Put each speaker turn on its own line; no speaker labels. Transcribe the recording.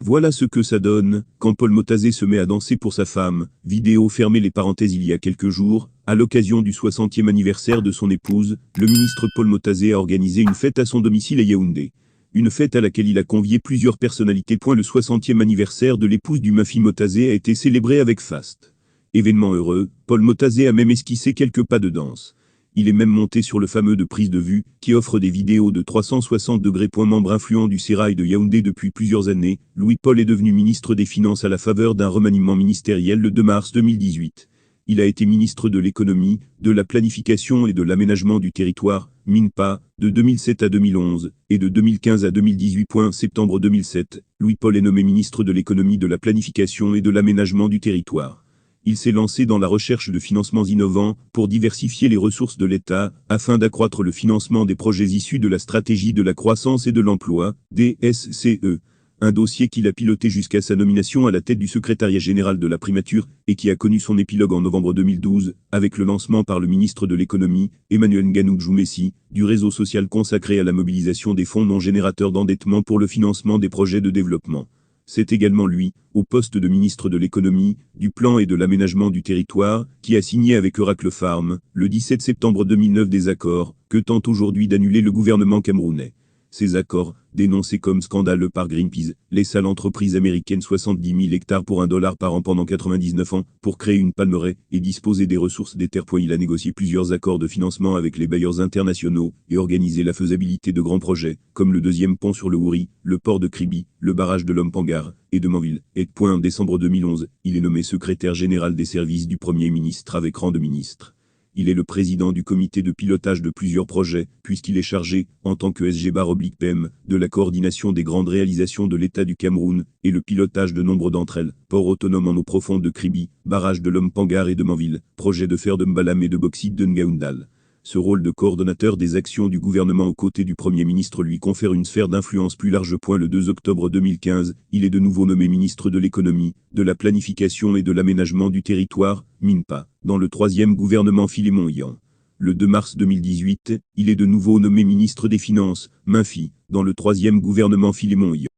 Voilà ce que ça donne, quand Paul Motazé se met à danser pour sa femme, vidéo fermée les parenthèses il y a quelques jours, à l'occasion du 60e anniversaire de son épouse, le ministre Paul Motazé a organisé une fête à son domicile à Yaoundé. Une fête à laquelle il a convié plusieurs personnalités. Le 60e anniversaire de l'épouse du Mafi Motazé a été célébré avec faste. Événement heureux, Paul Motazé a même esquissé quelques pas de danse. Il est même monté sur le fameux de prise de vue, qui offre des vidéos de 360 degrés. Membre influent du Sérail de Yaoundé depuis plusieurs années, Louis-Paul est devenu ministre des Finances à la faveur d'un remaniement ministériel le 2 mars 2018. Il a été ministre de l'économie, de la planification et de l'aménagement du territoire, MINPA, de 2007 à 2011, et de 2015 à 2018. Septembre 2007, Louis-Paul est nommé ministre de l'économie, de la planification et de l'aménagement du territoire. Il s'est lancé dans la recherche de financements innovants pour diversifier les ressources de l'État, afin d'accroître le financement des projets issus de la stratégie de la croissance et de l'emploi, DSCE. Un dossier qu'il a piloté jusqu'à sa nomination à la tête du secrétariat général de la primature, et qui a connu son épilogue en novembre 2012, avec le lancement par le ministre de l'économie, Emmanuel Nganouk-Djoumessi, du réseau social consacré à la mobilisation des fonds non générateurs d'endettement pour le financement des projets de développement. C'est également lui, au poste de ministre de l'économie, du plan et de l'aménagement du territoire, qui a signé avec Oracle Farm, le 17 septembre 2009 des accords, que tente aujourd'hui d'annuler le gouvernement camerounais. Ces accords, dénoncés comme scandaleux par Greenpeace, laissent à l'entreprise américaine 70 000 hectares pour $1 par an pendant 99 ans, pour créer une palmeraie et disposer des ressources des terres. Il a négocié plusieurs accords de financement avec les bailleurs internationaux et organisé la faisabilité de grands projets, comme le deuxième pont sur le Ouri, le port de Kribi, le barrage de Lompangar et de Manville. En décembre 2011, il est nommé secrétaire général des services du Premier ministre avec rang de ministre. Il est le président du comité de pilotage de plusieurs projets, puisqu'il est chargé, en tant que SG-PM, de la coordination des grandes réalisations de l'État du Cameroun, et le pilotage de nombre d'entre elles, port autonome en eau profonde de Kribi, barrage de Lompangar et de Manville, projet de fer de Mbalam et de bauxite de Ngaoundal. Ce rôle de coordonnateur des actions du gouvernement aux côtés du Premier ministre lui confère une sphère d'influence plus large. Le 2 octobre 2015, il est de nouveau nommé ministre de l'économie, de la planification et de l'aménagement du territoire, MINPA, dans le 3e gouvernement Philémon Yan. Le 2 mars 2018, il est de nouveau nommé ministre des Finances, MINFI, dans le 3e gouvernement Philémon Yan.